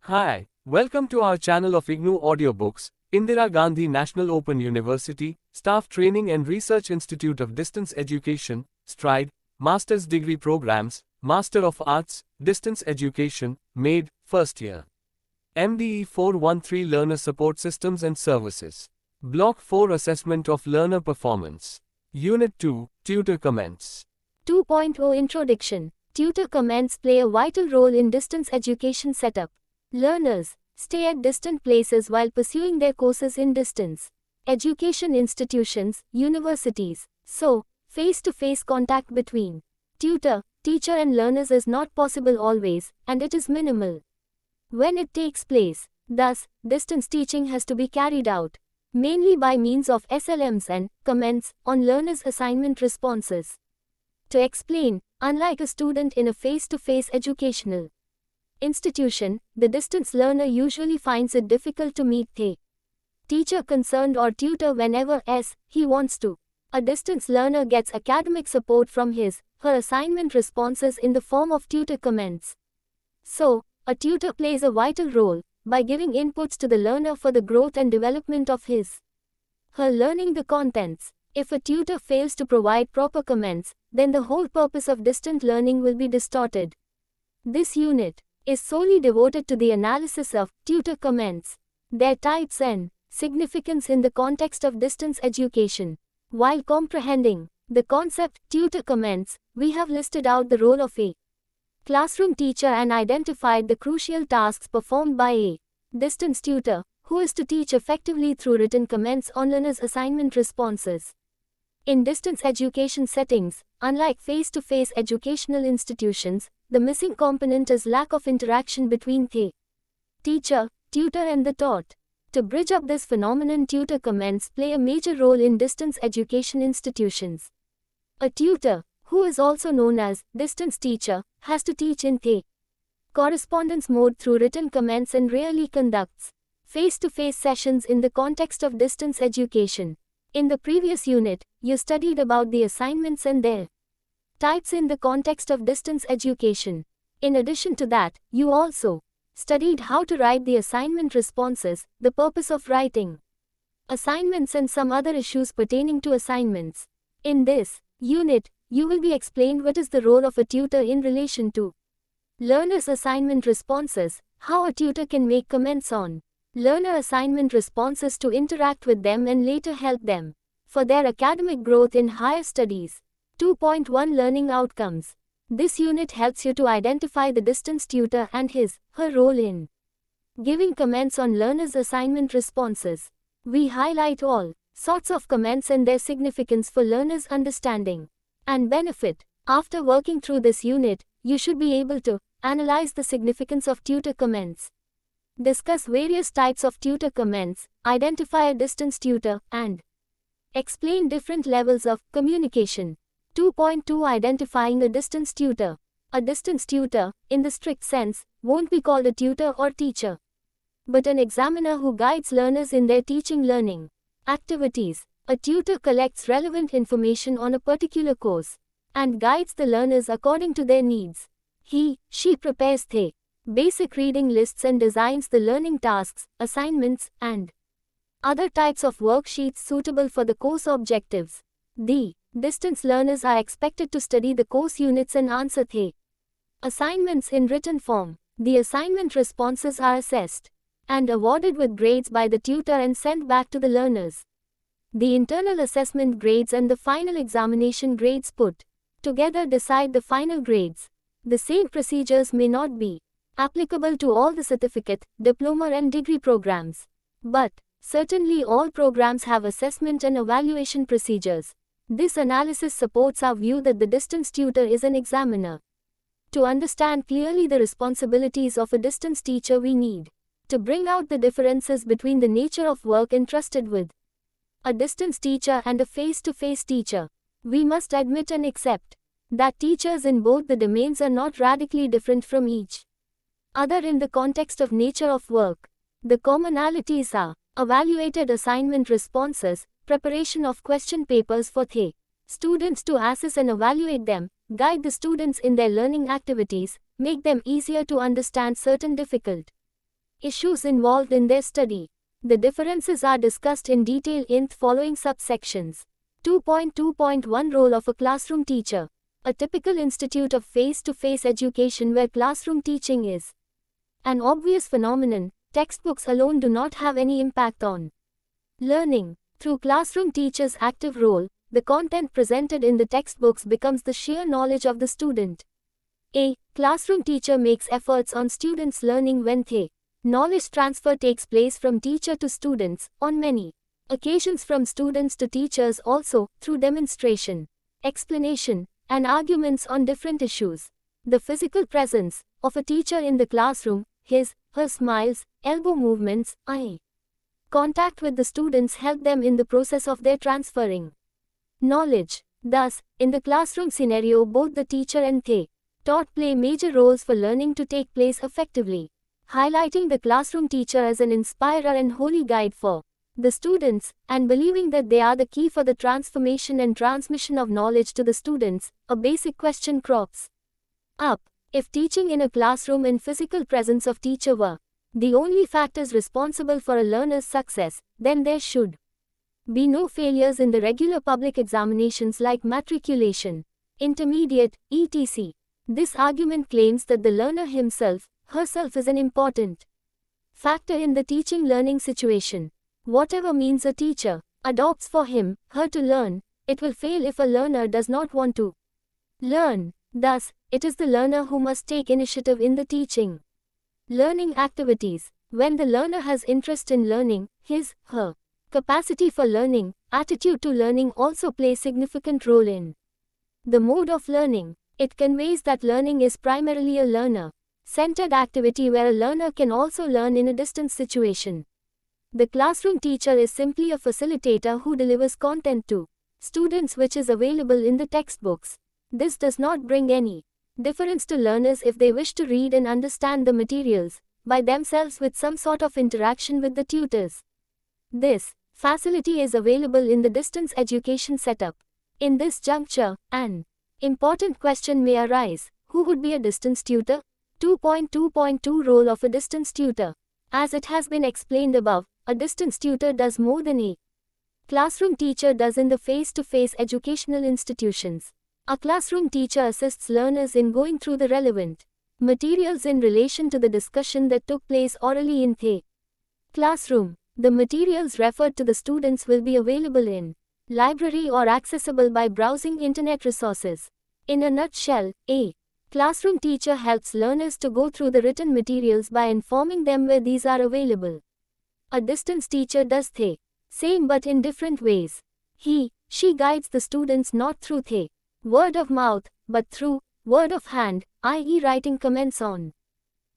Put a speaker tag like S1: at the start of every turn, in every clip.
S1: Hi, welcome to our channel of IGNOU Audiobooks, Indira Gandhi National Open University, Staff Training and Research Institute of Distance Education, STRIDE, Master's Degree Programs, Master of Arts, Distance Education, MADE, First Year. MDE 413 Learner Support Systems and Services. Block 4 Assessment of Learner Performance. Unit 2, Tutor Comments.
S2: 2.0 Introduction. Tutor comments play a vital role in distance education setup. Learners stay at distant places while pursuing their courses in distance education institutions, universities. So, face-to-face contact between tutor, teacher and learners is not possible always, and it is minimal when it takes place. Thus, distance teaching has to be carried out mainly by means of SLMs and comments on learners' assignment responses. To explain, unlike a student in a face-to-face educational institution, the distance learner usually finds it difficult to meet the teacher concerned or tutor whenever he wants to. A distance learner gets academic support from her assignment responses in the form of tutor comments. So, a tutor plays a vital role by giving inputs to the learner for the growth and development of her learning the contents. If a tutor fails to provide proper comments, then the whole purpose of distant learning will be distorted. This unit is solely devoted to the analysis of tutor comments, their types and significance in the context of distance education. While comprehending the concept tutor comments, we have listed out the role of a classroom teacher and identified the crucial tasks performed by a distance tutor, who is to teach effectively through written comments on learners' assignment responses. In distance education settings, unlike face-to-face educational institutions, the missing component is lack of interaction between the teacher, tutor and the taught. To bridge up this phenomenon, tutor comments play a major role in distance education institutions. A tutor, who is also known as distance teacher, has to teach in the correspondence mode through written comments and rarely conducts face-to-face sessions in the context of distance education. In the previous unit, you studied about the assignments and their types in the context of distance education. In addition to that, you also studied how to write the assignment responses, the purpose of writing assignments and some other issues pertaining to assignments. In this unit, you will be explained what is the role of a tutor in relation to learners' assignment responses, how a tutor can make comments on learner assignment responses to interact with them and later help them for their academic growth in higher studies. 2.1 Learning Outcomes. This unit helps you to identify the distance tutor and her role in giving comments on learners' assignment responses. We highlight all sorts of comments and their significance for learners' understanding and benefit. After working through this unit, you should be able to analyze the significance of tutor comments, discuss various types of tutor comments, identify a distance tutor, and explain different levels of communication. 2.2 Identifying a distance tutor. A distance tutor, in the strict sense, won't be called a tutor or teacher, but an examiner who guides learners in their teaching-learning activities. A tutor collects relevant information on a particular course and guides the learners according to their needs. She prepares the basic reading lists and designs the learning tasks, assignments, and other types of worksheets suitable for the course objectives. The distance learners are expected to study the course units and answer the assignments in written form. The assignment responses are assessed and awarded with grades by the tutor and sent back to the learners. The internal assessment grades and the final examination grades put together decide the final grades. The same procedures may not be applicable to all the certificate, diploma and degree programs, but certainly all programs have assessment and evaluation procedures. This analysis supports our view that the distance tutor is an examiner. To understand clearly the responsibilities of a distance teacher, we need to bring out the differences between the nature of work entrusted with a distance teacher and a face-to-face teacher. We must admit and accept that teachers in both the domains are not radically different from each other in the context of nature of work. The commonalities are evaluated assignment responses, preparation of question papers for the students to assess and evaluate them, guide the students in their learning activities, make them easier to understand certain difficult issues involved in their study. The differences are discussed in detail in the following subsections. 2.2.1 Role of a classroom teacher. A typical institute of face-to-face education where classroom teaching is an obvious phenomenon, textbooks alone do not have any impact on learning. Through classroom teachers' active role, the content presented in the textbooks becomes the sheer knowledge of the student. A classroom teacher makes efforts on students' learning when the knowledge transfer takes place from teacher to students, on many occasions from students to teachers also, through demonstration, explanation, and arguments on different issues. The physical presence of a teacher in the classroom, her smiles, elbow movements, eye contact with the students help them in the process of their transferring knowledge. Thus, in the classroom scenario, both the teacher and the taught play major roles for learning to take place effectively, highlighting the classroom teacher as an inspirer and holy guide for the students, and believing that they are the key for the transformation and transmission of knowledge to the students. A basic question crops up. If teaching in a classroom and physical presence of teacher were the only factors responsible for a learner's success, then there should be no failures in the regular public examinations like matriculation, intermediate, etc. This argument claims that the learner himself, herself is an important factor in the teaching-learning situation. Whatever means a teacher adopts for him, her to learn, it will fail if a learner does not want to learn. Thus, it is the learner who must take initiative in the teaching learning activities. When the learner has interest in learning, her capacity for learning, attitude to learning also play significant role in the mode of learning. It conveys that learning is primarily a learner-centered activity where a learner can also learn in a distance situation. The classroom teacher is simply a facilitator who delivers content to students which is available in the textbooks. This does not bring any difference to learners if they wish to read and understand the materials by themselves with some sort of interaction with the tutors. This facility is available in the distance education setup. In this juncture, an important question may arise: who would be a distance tutor? 2.2.2 Role of a distance tutor. As it has been explained above, a distance tutor does more than a classroom teacher does in the face-to-face educational institutions. A classroom teacher assists learners in going through the relevant materials in relation to the discussion that took place orally in the classroom. The materials referred to the students will be available in library or accessible by browsing internet resources. In a nutshell, a classroom teacher helps learners to go through the written materials by informing them where these are available. A distance teacher does the same but in different ways. She guides the students not through the word of mouth, but through word of hand, i.e. writing comments on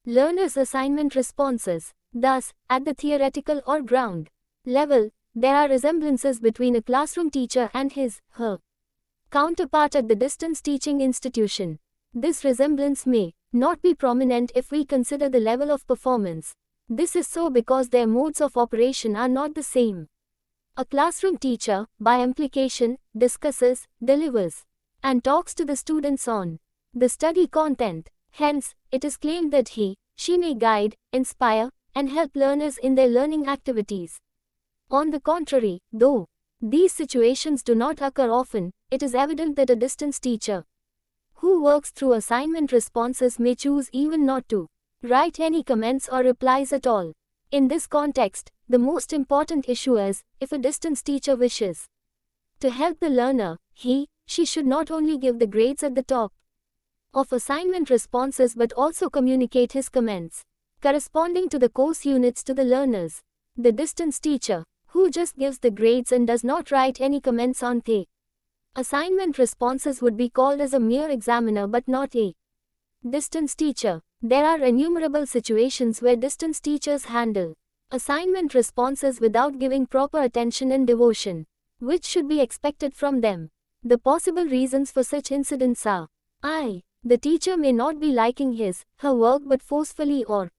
S2: learners' assignment responses. Thus, at the theoretical or ground level, there are resemblances between a classroom teacher and her counterpart at the distance teaching institution. This resemblance may not be prominent if we consider the level of performance. This is so because their modes of operation are not the same. A classroom teacher, by implication, discusses, delivers, and talks to the students on the study content. Hence, it is claimed that she may guide, inspire, and help learners in their learning activities. On the contrary, though these situations do not occur often, it is evident that a distance teacher who works through assignment responses may choose even not to write any comments or replies at all. In this context, the most important issue is, if a distance teacher wishes to help the learner, she should not only give the grades at the top of assignment responses but also communicate his comments corresponding to the course units to the learners. The distance teacher, who just gives the grades and does not write any comments on the assignment responses, would be called as a mere examiner but not a distance teacher. There are innumerable situations where distance teachers handle assignment responses without giving proper attention and devotion, which should be expected from them. The possible reasons for such incidents are: I. The teacher may not be liking her work but forcefully or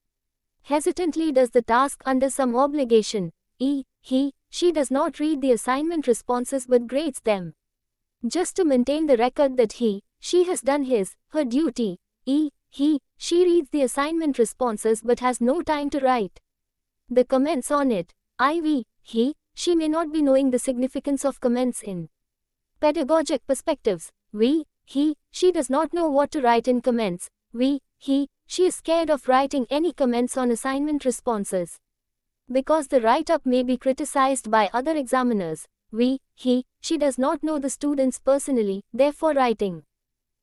S2: hesitantly does the task under some obligation. She does not read the assignment responses but grades them just to maintain the record that she has done her duty. She reads the assignment responses but has no time to write The comments on it. IV, he, she may not be knowing the significance of comments in pedagogic perspectives. We, he, she does not know what to write in comments. We, he, she is scared of writing any comments on assignment responses, because the write-up may be criticized by other examiners. We, he, she does not know the students personally, therefore writing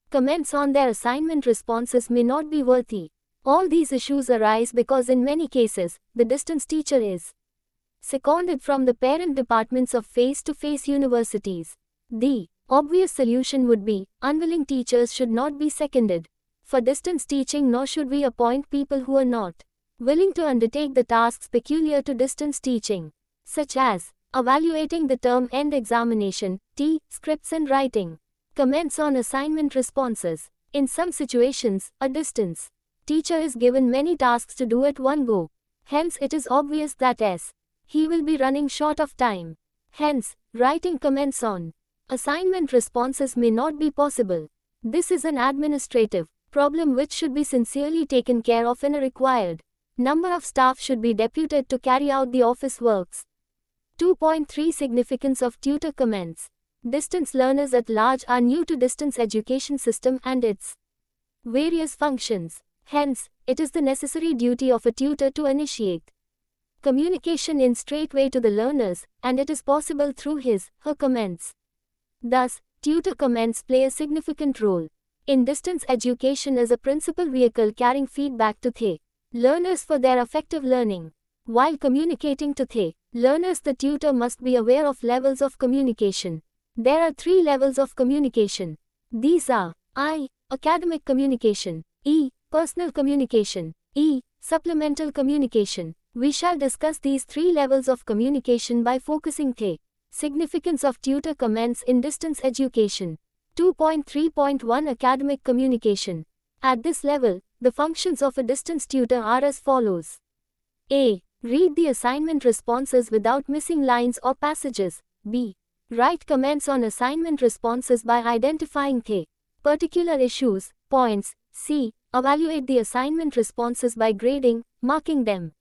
S2: comments on their assignment responses may not be worthy. All these issues arise because in many cases, the distance teacher is seconded from the parent departments of face-to-face universities. The obvious solution would be, unwilling teachers should not be seconded for distance teaching, nor should we appoint people who are not willing to undertake the tasks peculiar to distance teaching, such as evaluating the term-end examination, scripts and writing comments on assignment responses. In some situations, a distance teacher is given many tasks to do at one go. Hence it is obvious that he will be running short of time. Hence, writing comments on assignment responses may not be possible. This is an administrative problem which should be sincerely taken care of, and a required number of staff should be deputed to carry out the office works. 2.3 Significance of tutor comments. Distance learners at large are new to distance education system and its various functions. Hence, it is the necessary duty of a tutor to initiate communication in straight way to the learners, and it is possible through her comments. Thus, tutor comments play a significant role in distance education as a principal vehicle carrying feedback to the learners for their effective learning. While communicating to the learners, the tutor must be aware of levels of communication. There are 3 levels of communication. These are I. Academic communication, E. Personal communication, E. Supplemental communication. We shall discuss these 3 levels of communication by focusing the significance of tutor comments in distance education. 2.3.1 Academic communication. At this level, the functions of a distance tutor are as follows. A. Read the assignment responses without missing lines or passages. B. Write comments on assignment responses by identifying the particular issues, points. C. Evaluate the assignment responses by grading, marking them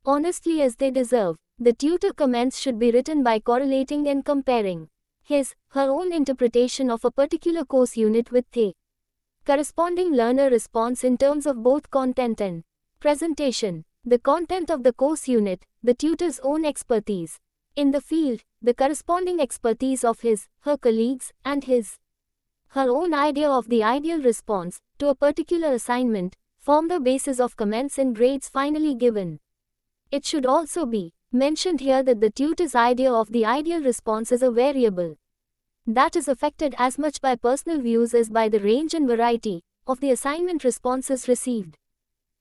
S2: honestly as they deserve. The tutor comments should be written by correlating and comparing her own interpretation of a particular course unit with the corresponding learner response in terms of both content and presentation. The content of the course unit, the tutor's own expertise in the field, the corresponding expertise of her colleagues, and her own idea of the ideal response to a particular assignment, form the basis of comments and grades finally given. It should also be mentioned here that the tutor's idea of the ideal response is a variable that is affected as much by personal views as by the range and variety of the assignment responses received.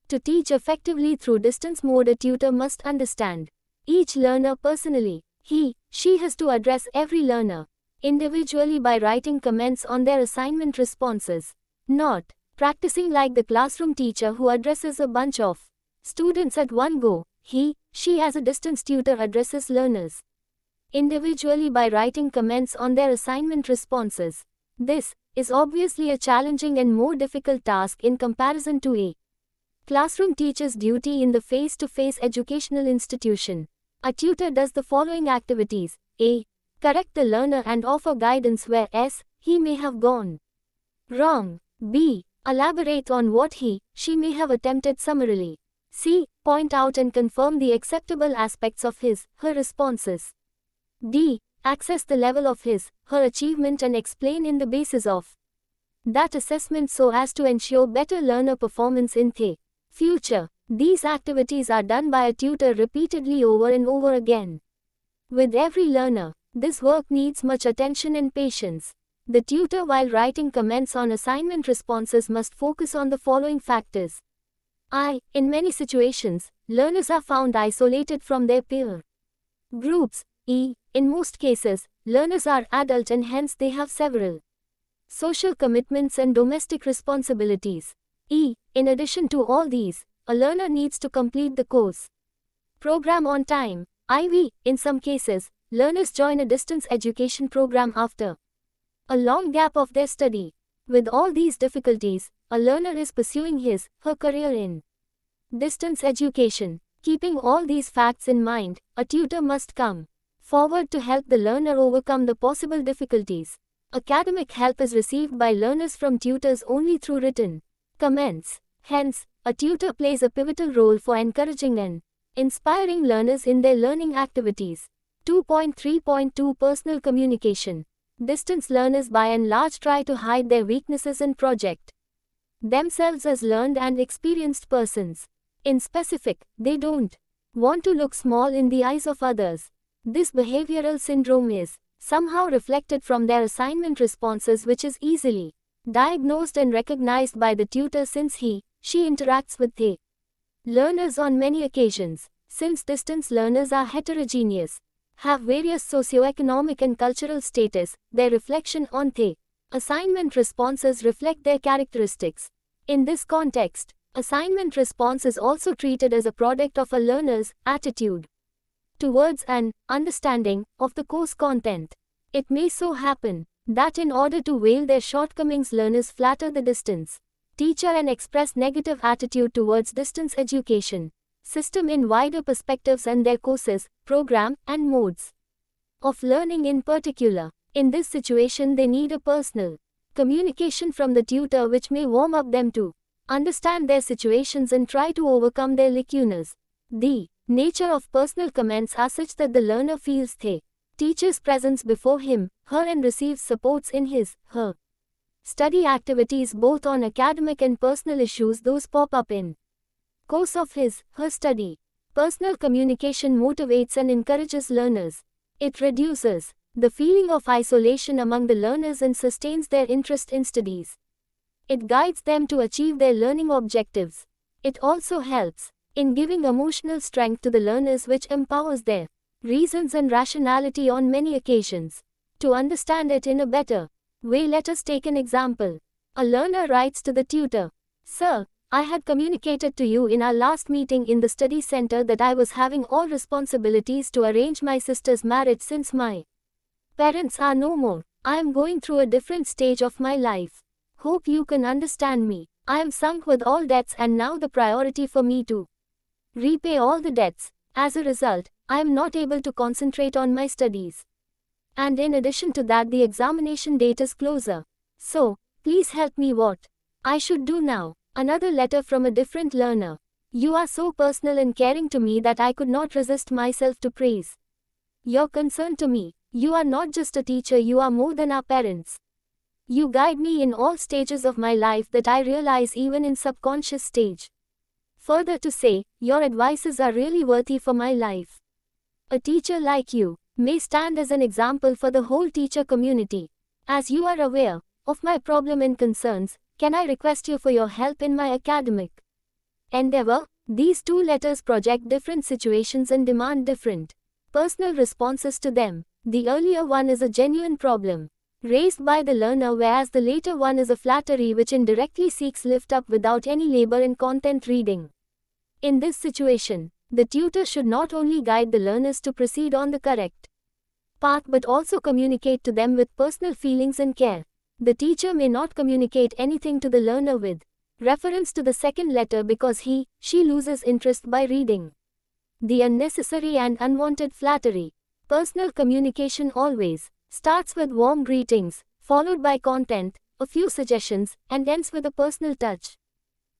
S2: To teach effectively through distance mode, a tutor must understand each learner personally. She has to address every learner individually by writing comments on their assignment responses, not practicing like the classroom teacher who addresses a bunch of students at one go. She as a distance tutor addresses learners individually by writing comments on their assignment responses. This is obviously a challenging and more difficult task in comparison to a classroom teacher's duty in the face-to-face educational institution. A tutor does the following activities. A. Correct the learner and offer guidance where he may have gone wrong. B. Elaborate on what she may have attempted summarily. C. Point out and confirm the acceptable aspects of her responses. D. Assess the level of her achievement and explain in the basis of that assessment so as to ensure better learner performance in the future. These activities are done by a tutor repeatedly over and over again. With every learner, this work needs much attention and patience. The tutor, while writing comments on assignment responses, must focus on the following factors. In many situations, learners are found isolated from their peer groups. In most cases, learners are adult and hence they have several social commitments and domestic responsibilities. In addition to all these, a learner needs to complete the course program on time. In some cases, learners join a distance education program after a long gap of their study. With all these difficulties, a learner is pursuing her career in distance education. Keeping all these facts in mind, a tutor must come forward to help the learner overcome the possible difficulties. Academic help is received by learners from tutors only through written comments. Hence, a tutor plays a pivotal role for encouraging and inspiring learners in their learning activities. 2.3.2 Personal communication. Distance learners by and large try to hide their weaknesses and project themselves as learned and experienced persons. In specific, they don't want to look small in the eyes of others. This behavioral syndrome is somehow reflected from their assignment responses, which is easily diagnosed and recognized by the tutor since she interacts with the learners on many occasions. Since distance learners are heterogeneous, have various socioeconomic and cultural status, their reflection on the assignment responses reflect their characteristics. In this context, assignment response is also treated as a product of a learner's attitude towards and understanding of the course content. It may so happen that in order to veil their shortcomings, learners flatter the distance teacher and express negative attitude towards distance education system in wider perspectives and their courses, program, and modes of learning in particular. In this situation, they need a personal communication from the tutor which may warm up them to understand their situations and try to overcome their lacunas. The nature of personal comments are such that the learner feels the teacher's presence before him, her, and receives supports in her study activities, both on academic and personal issues those pop up in course of her study. Personal communication motivates and encourages learners. It reduces the feeling of isolation among the learners and sustains their interest in studies. It guides them to achieve their learning objectives. It also helps in giving emotional strength to the learners, which empowers their reasons and rationality on many occasions. To understand it in a better way, let us take an example. A learner writes to the tutor, "Sir, I had communicated to you in our last meeting in the study center that I was having all responsibilities to arrange my sister's marriage since my parents are no more. I am going through a different stage of my life. Hope you can understand me. I am sunk with all debts and now the priority for me to repay all the debts. As a result, I am not able to concentrate on my studies. And in addition to that, the examination date is closer. So, please help me what I should do now." Another letter from a different learner. "You are so personal and caring to me that I could not resist myself to praise your concern to me. You are not just a teacher, you are more than our parents. You guide me in all stages of my life that I realize even in subconscious stage. Further to say, your advices are really worthy for my life. A teacher like you may stand as an example for the whole teacher community. As you are aware of my problem and concerns, can I request you for your help in my academic endeavor?" These two letters project different situations and demand different personal responses to them. The earlier one is a genuine problem raised by the learner, whereas the later one is a flattery which indirectly seeks lift up without any labor in content reading. In this situation, the tutor should not only guide the learners to proceed on the correct path but also communicate to them with personal feelings and care. The teacher may not communicate anything to the learner with reference to the second letter because she loses interest by reading the unnecessary and unwanted flattery. Personal communication always starts with warm greetings, followed by content, a few suggestions, and ends with a personal touch.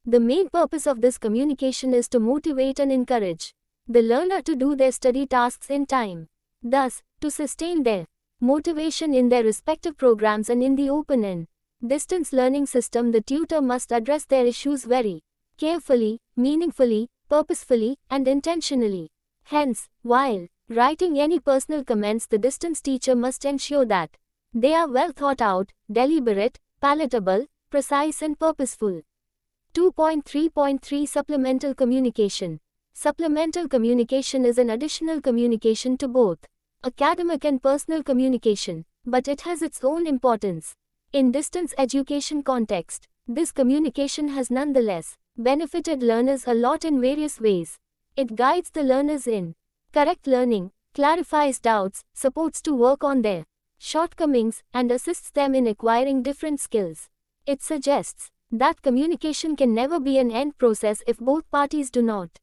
S2: The main purpose of this communication is to motivate and encourage the learner to do their study tasks in time. Thus, to sustain their motivation in their respective programs and in the open and distance learning system, the tutor must address their issues very carefully, meaningfully, purposefully, and intentionally. Hence, while writing any personal comments, the distance teacher must ensure that they are well thought out, deliberate, palatable, precise, and purposeful. 2.3.3 Supplemental communication. Supplemental communication is an additional communication to both academic and personal communication, but it has its own importance. In distance education context, this communication has nonetheless benefited learners a lot in various ways. It guides the learners in correct learning, clarifies doubts, supports to work on their shortcomings, and assists them in acquiring different skills. It suggests that communication can never be an end process if both parties do not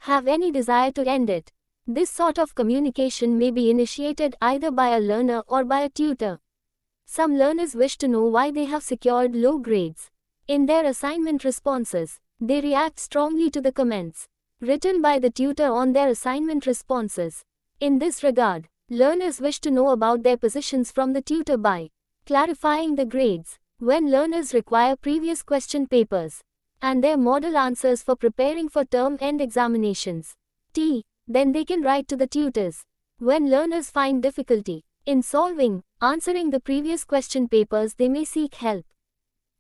S2: have any desire to end it. This sort of communication may be initiated either by a learner or by a tutor. Some learners wish to know why they have secured low grades. In their assignment responses, they react strongly to the comments written by the tutor on their assignment responses. In this regard, learners wish to know about their positions from the tutor by clarifying the grades. When learners require previous question papers and their model answers for preparing for term-end examinations, then they can write to the tutors. When learners find difficulty in answering the previous question papers, they may seek help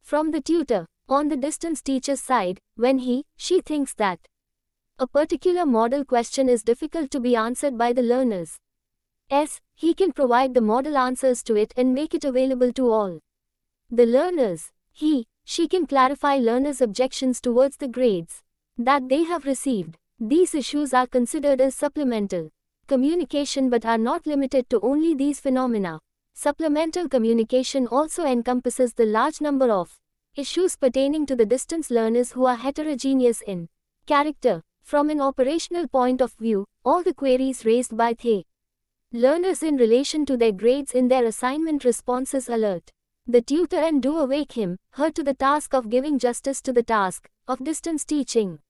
S2: from the tutor. On the distance teacher's side, when she thinks that a particular model question is difficult to be answered by the learners, he can provide the model answers to it and make it available to all the learners. She can clarify learners' objections towards the grades that they have received. These issues are considered as supplemental communication but are not limited to only these phenomena. Supplemental communication also encompasses the large number of issues pertaining to the distance learners who are heterogeneous in character. From an operational point of view, all the queries raised by the learners in relation to their grades in their assignment responses alert the tutor and do awake her to the task of giving justice to the task of distance teaching.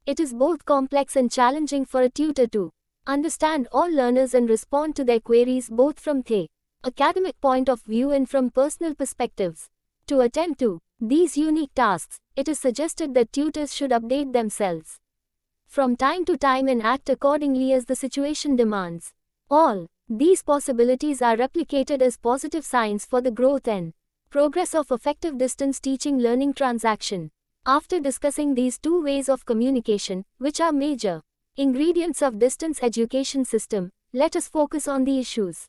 S2: It is both complex and challenging for a tutor to understand all learners and respond to their queries both from the academic point of view and from personal perspectives. To attend to these unique tasks, it is suggested that tutors should update themselves from time to time and act accordingly as the situation demands. All these possibilities are replicated as positive signs for the growth and progress of effective distance teaching learning transaction. After discussing these two ways of communication, which are major ingredients of distance education system, let us focus on the issues.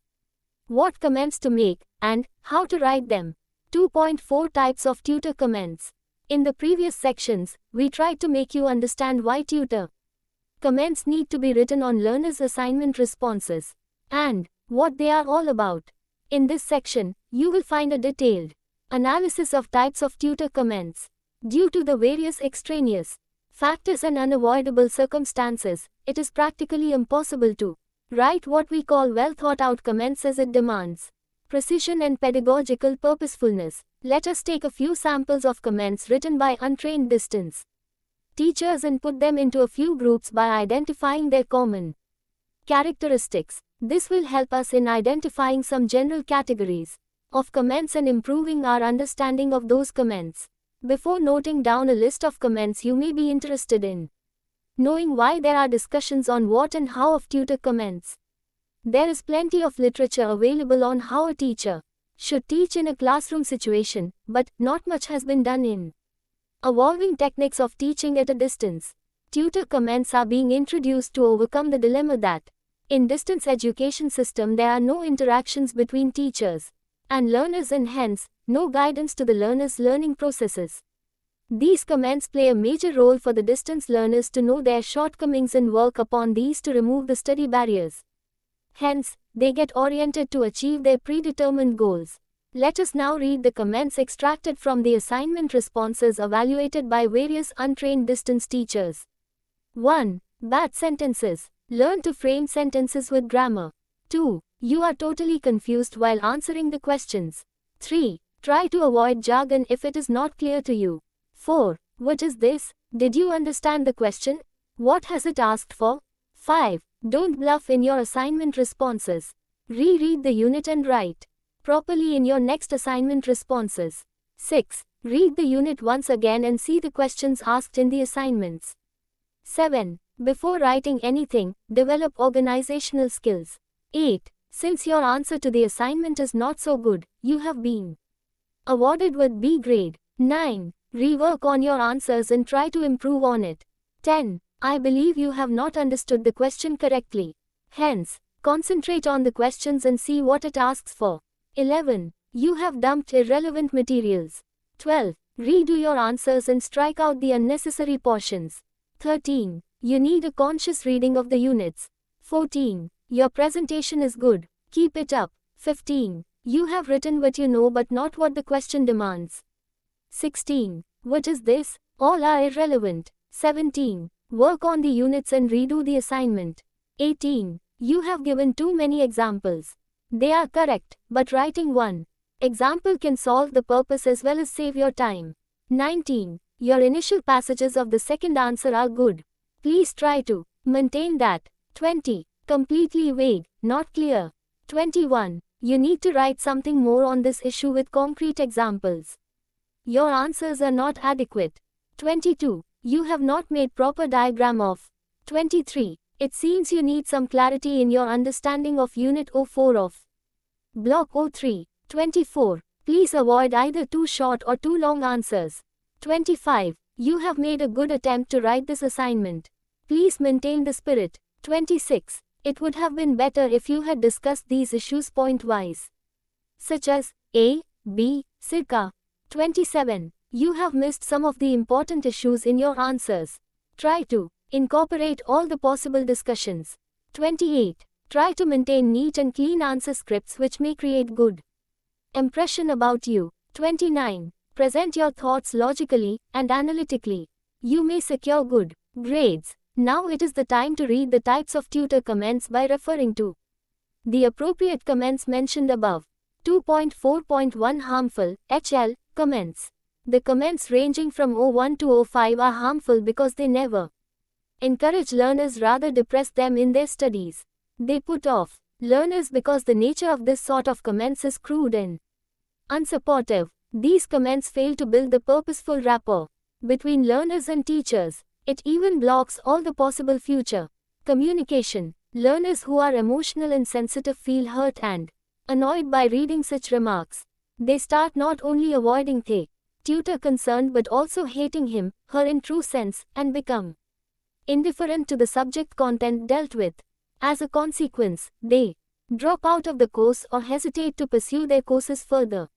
S2: What comments to make, and how to write them. 2.4 Types of tutor comments. In the previous sections, we tried to make you understand why tutor comments need to be written on learners' assignment responses, and what they are all about. In this section, you will find a detailed analysis of types of tutor comments. Due to the various extraneous factors and unavoidable circumstances, it is practically impossible to write what we call well-thought-out comments as it demands precision and pedagogical purposefulness. Let us take a few samples of comments written by untrained distance teachers and put them into a few groups by identifying their common characteristics. This will help us in identifying some general categories of comments and improving our understanding of those comments. Before noting down a list of comments, you may be interested in knowing why there are discussions on what and how of tutor comments. There is plenty of literature available on how a teacher should teach in a classroom situation, but not much has been done in evolving techniques of teaching at a distance. Tutor comments are being introduced to overcome the dilemma that in distance education system there are no interactions between teachers and learners and hence, no guidance to the learners' learning processes. These comments play a major role for the distance learners to know their shortcomings and work upon these to remove the study barriers. Hence, they get oriented to achieve their predetermined goals. Let us now read the comments extracted from the assignment responses evaluated by various untrained distance teachers. 1. Bad sentences. Learn to frame sentences with grammar. 2. You are totally confused while answering the questions. 3. Try to avoid jargon if it is not clear to you. 4. What is this? Did you understand the question? What has it asked for? 5. Don't bluff in your assignment responses. Reread the unit and write properly in your next assignment responses. 6. Read the unit once again and see the questions asked in the assignments. 7. Before writing anything, develop organizational skills. 8. Since your answer to the assignment is not so good, you have been awarded with B grade. 9. Rework on your answers and try to improve on it. 10. I believe you have not understood the question correctly. Hence, concentrate on the questions and see what it asks for. 11. You have dumped irrelevant materials. 12. Redo your answers and strike out the unnecessary portions. 13. You need a conscious reading of the units. 14. Your presentation is good. Keep it up. 15. You have written what you know but not what the question demands. 16. What is this? All are irrelevant. 17. Work on the units and redo the assignment. 18. You have given too many examples. They are correct, but writing one example can solve the purpose as well as save your time. 19. Your initial passages of the second answer are good. Please try to maintain that. 20. Completely vague, not clear. 21. You need to write something more on this issue with concrete examples. Your answers are not adequate. 22. You have not made proper diagram of. 23. It seems you need some clarity in your understanding of Unit 04 of Block 03. 24. Please avoid either too short or too long answers. 25. You have made a good attempt to write this assignment. Please maintain the spirit. 26. It would have been better if you had discussed these issues point-wise, such as A, B, circa. 27. You have missed some of the important issues in your answers. Try to incorporate all the possible discussions. 28. Try to maintain neat and clean answer scripts which may create good impression about you. 29. Present your thoughts logically and analytically. You may secure good grades. Now it is the time to read the types of tutor comments by referring to the appropriate comments mentioned above. 2.4.1 Harmful HL comments. The comments ranging from 01 to 05 are harmful because they never encourage learners, rather depress them in their studies. They put off learners because the nature of this sort of comments is crude and unsupportive. These comments fail to build the purposeful rapport between learners and teachers. It even blocks all the possible future communication. Learners who are emotional and sensitive feel hurt and annoyed by reading such remarks. They start not only avoiding the tutor concerned but also hating him, her in true sense, and become indifferent to the subject content dealt with. As a consequence, they drop out of the course or hesitate to pursue their courses further.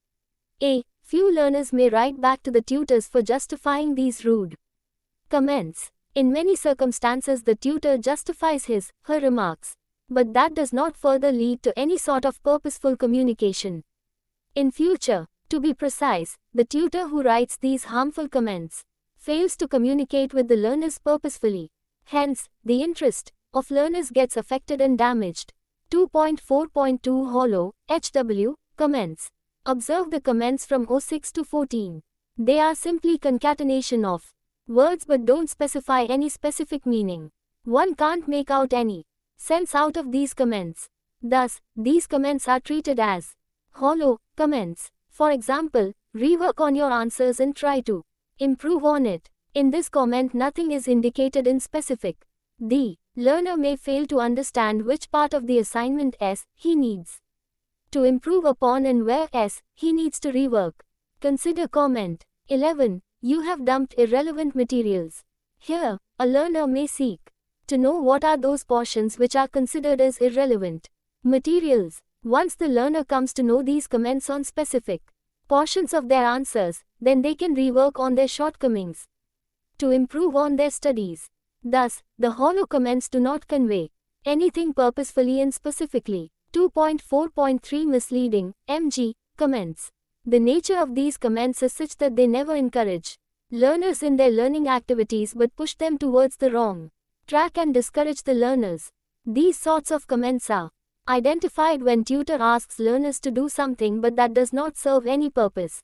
S2: A few learners may write back to the tutors for justifying these rude comments. In many circumstances, the tutor justifies his, her remarks, but that does not further lead to any sort of purposeful communication. In future, to be precise, the tutor who writes these harmful comments fails to communicate with the learners purposefully. Hence, the interest of learners gets affected and damaged. 2.4.2 Hollow HW comments. Observe the comments from 06 to 14. They are simply concatenation of words but don't specify any specific meaning. One can't make out any sense out of these comments. Thus, these comments are treated as hollow comments. For example, rework on your answers and try to improve on it. In this comment, nothing is indicated in specific. The learner may fail to understand which part of the assignment S he needs to improve upon and where S he needs to rework. Consider comment 11. You have dumped irrelevant materials. Here, a learner may seek to know what are those portions which are considered as irrelevant materials. Once the learner comes to know these comments on specific portions of their answers, then they can rework on their shortcomings to improve on their studies. Thus, the hollow comments do not convey anything purposefully and specifically. 2.4.3 Misleading MG comments. The nature of these comments is such that they never encourage learners in their learning activities but push them towards the wrong track and discourage the learners. These sorts of comments are identified when tutor asks learners to do something but that does not serve any purpose.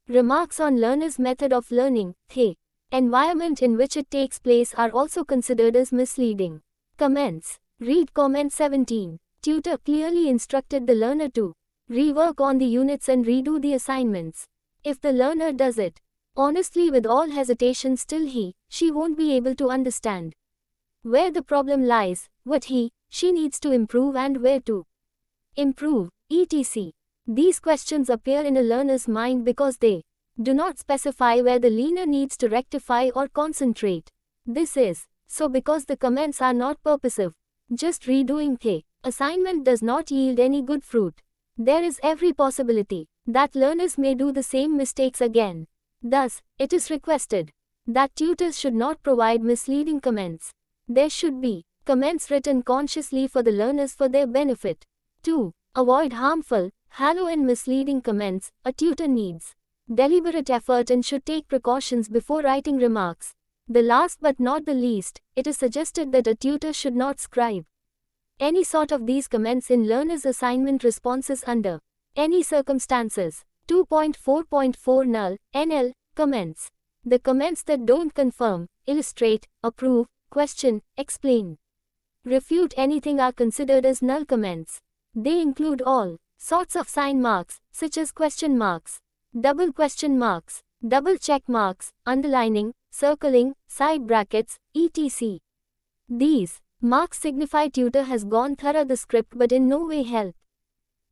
S2: Remarks on learners' method of learning, the environment in which it takes place, are also considered as misleading comments. Read comment 17. Tutor clearly instructed the learner to rework on the units and redo the assignments. If the learner does it honestly with all hesitation, still she won't be able to understand where the problem lies, what she needs to improve and where to improve, etc. These questions appear in a learner's mind because they do not specify where the learner needs to rectify or concentrate. This is so because the comments are not purposive. Just redoing the assignment does not yield any good fruit. There is every possibility that learners may do the same mistakes again. Thus, it is requested that tutors should not provide misleading comments. There should be comments written consciously for the learners for their benefit. 2. Avoid harmful, hollow and misleading comments. A tutor needs deliberate effort and should take precautions before writing remarks The last but not the least, it is suggested that a tutor should not scribe any sort of these comments in learners' assignment responses under any circumstances. 2.4.4 Null, NL, comments. The comments that don't confirm, illustrate, approve, question, explain, refute anything are considered as null comments. They include all sorts of sign marks, such as question marks, double question marks, double check marks, underlining, circling, side brackets, etc. These marks signify tutor has gone through the script but in no way help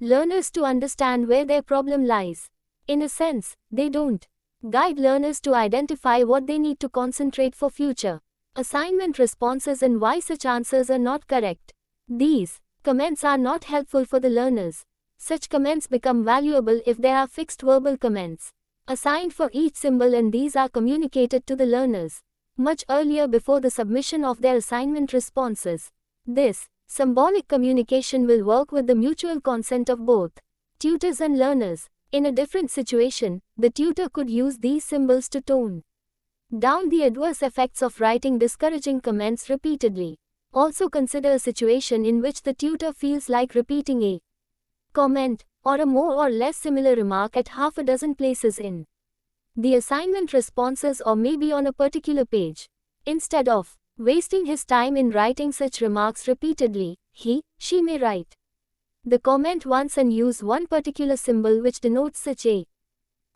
S2: learners to understand where their problem lies. In a sense, they don't guide learners to identify what they need to concentrate for future assignment responses and why such answers are not correct. These comments are not helpful for the learners. Such comments become valuable if there are fixed verbal comments assigned for each symbol, and these are communicated to the learners much earlier before the submission of their assignment responses. This symbolic communication will work with the mutual consent of both tutors and learners. In a different situation, the tutor could use these symbols to tone down the adverse effects of writing discouraging comments repeatedly. Also consider a situation in which the tutor feels like repeating a comment or a more or less similar remark at half a dozen places in the assignment responses or maybe on a particular page. Instead of wasting his time in writing such remarks repeatedly, she may write the comment once and use one particular symbol which denotes such a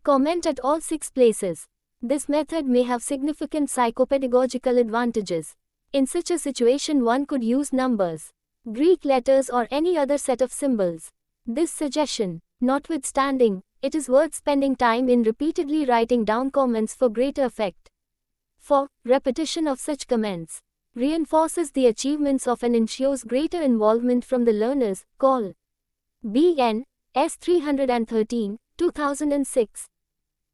S2: comment at all 6 places. This method may have significant psychopedagogical advantages. In such a situation, one could use numbers, Greek letters, or any other set of symbols. This suggestion notwithstanding, it is worth spending time in repeatedly writing down comments for greater effect. For repetition of such comments reinforces the achievements of and ensures greater involvement from the learners. Call BN S313, 2006.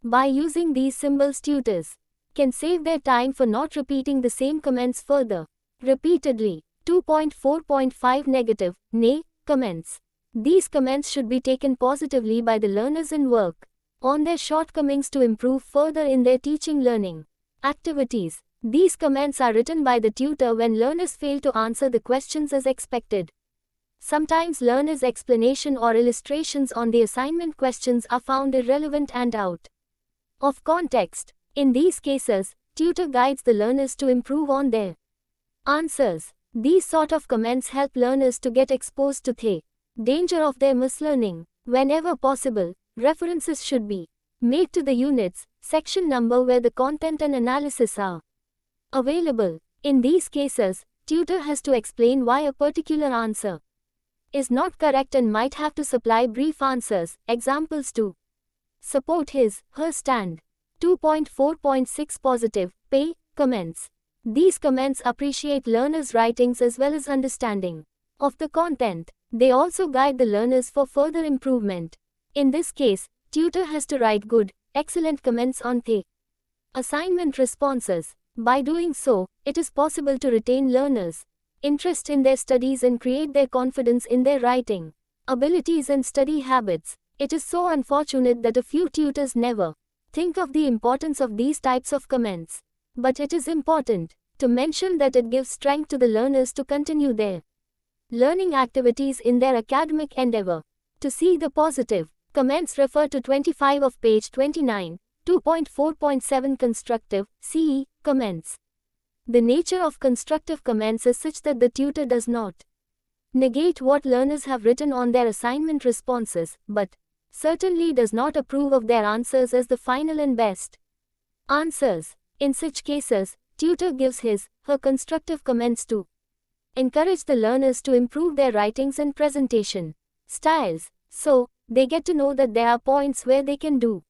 S2: By using these symbols, tutors can save their time for not repeating the same comments further repeatedly. 2.4.5 Negative, nay, comments. These comments should be taken positively by the learners and work on their shortcomings to improve further in their teaching learning activities. These comments are written by the tutor when learners fail to answer the questions as expected. Sometimes learners' explanation or illustrations on the assignment questions are found irrelevant and out of context. In these cases, tutor guides the learners to improve on their answers. These sort of comments help learners to get exposed to the danger of their mislearning. Whenever possible, references should be made to the units, section number where the content and analysis are available. In these cases, tutor has to explain why a particular answer is not correct and might have to supply brief answers, examples to support his/her stand. 2.4.6 Positive, pay, comments. These comments appreciate learners' writings as well as understanding of the content. They also guide the learners for further improvement. In this case, tutor has to write good, excellent comments on the assignment responses. By doing so, it is possible to retain learners' interest in their studies and create their confidence in their writing abilities and study habits. It is so unfortunate that a few tutors never think of the importance of these types of comments. But it is important to mention that it gives strength to the learners to continue their learning activities in their academic endeavor. To see the positive comments, refer to 25 of page 29. 2.4.7 Constructive, CE, comments. The nature of constructive comments is such that the tutor does not negate what learners have written on their assignment responses, but certainly does not approve of their answers as the final and best answers. In such cases, tutor gives his/her constructive comments to encourage the learners to improve their writings and presentation styles, so they get to know that there are points where they can do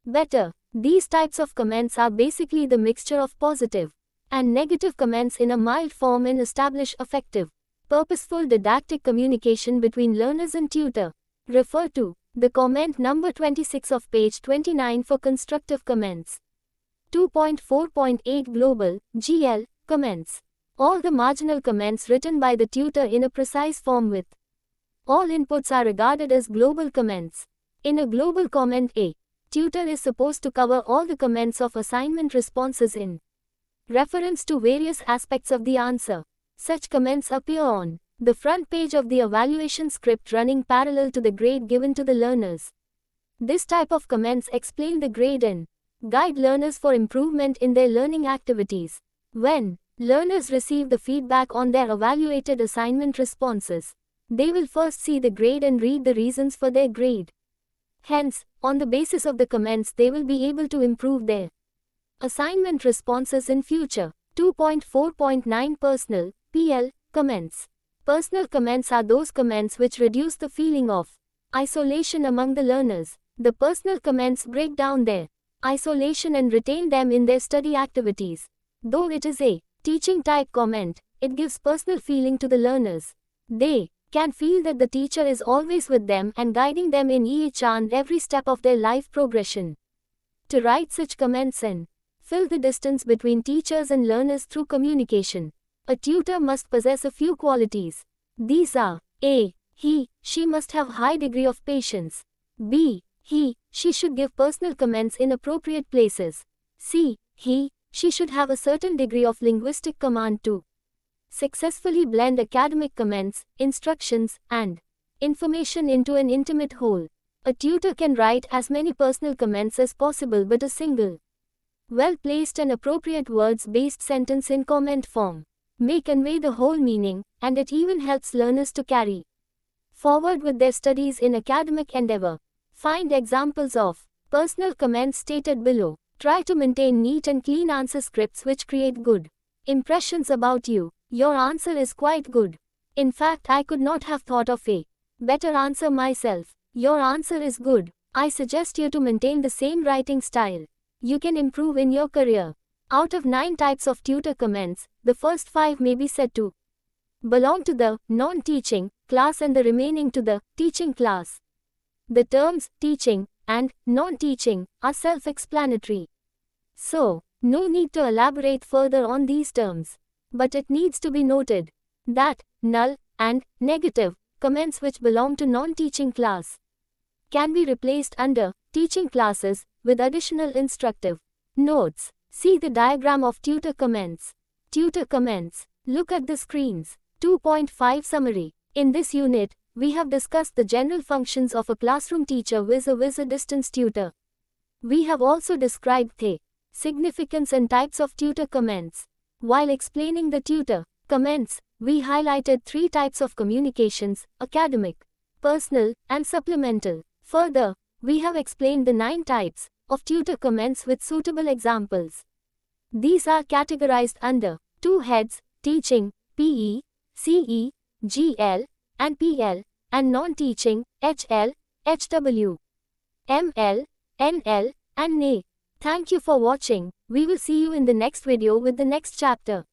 S2: better. These types of comments are basically the mixture of positive and negative comments in a mild form and establish effective, purposeful didactic communication between learners and tutor. Refer to the comment number 26 of page 29 for constructive comments. 2.4.8 Global, GL, comments. All the marginal comments written by the tutor in a precise form with all inputs are regarded as global comments. In a global comment, a tutor is supposed to cover all the comments of assignment responses in Reference to various aspects of the answer. Such comments appear on the front page of the evaluation script running parallel to the grade given to the learners. This type of comments explain the grade and guide learners for improvement in their learning activities. When learners receive the feedback on their evaluated assignment responses, they will first see the grade and read the reasons for their grade. Hence, on the basis of the comments, they will be able to improve their assignment responses in future. 2.4.9 Personal (PL) comments. Personal comments are those comments which reduce the feeling of isolation among the learners. The personal comments break down their isolation and retain them in their study activities. Though it is a teaching type comment, it gives personal feeling to the learners. They can feel that the teacher is always with them and guiding them in each and every step of their life progression. To write such comments and fill the distance between teachers and learners through communication, a tutor must possess a few qualities. These are: A. He, she must have high degree of patience. B. He, she should give personal comments in appropriate places. C. He, she should have a certain degree of linguistic command to successfully blend academic comments, instructions, and information into an intimate whole. A tutor can write as many personal comments as possible, but a single, well-placed and appropriate words-based sentence in comment form may convey the whole meaning, and it even helps learners to carry forward with their studies in academic endeavor. Find examples of personal comments stated below. Try to maintain neat and clean answer scripts which create good impressions about you. Your answer is quite good. In fact, I could not have thought of a better answer myself. Your answer is good. I suggest you to maintain the same writing style. You can improve in your career. Out of 9 types of tutor comments, the first 5 may be said to belong to the non-teaching class and the remaining to the teaching class. The terms teaching and non-teaching are self-explanatory. So, no need to elaborate further on these terms. But it needs to be noted that null and negative comments which belong to non-teaching class can be replaced under teaching classes with additional instructive notes. See the diagram of tutor comments. Tutor comments. Look at the screens. 2.5 Summary. In this unit, we have discussed the general functions of a classroom teacher vis-a-vis a distance tutor. We have also described the significance and types of tutor comments. While explaining the tutor comments, we highlighted 3 types of communications: academic, personal, and supplemental. Further, we have explained the 9 types of tutor comments with suitable examples. These are categorized under 2 heads: teaching, PE, CE, GL, and PL, and non-teaching, HL, HW, ML, NL, and NA. Thank you for watching. We will see you in the next video with the next chapter.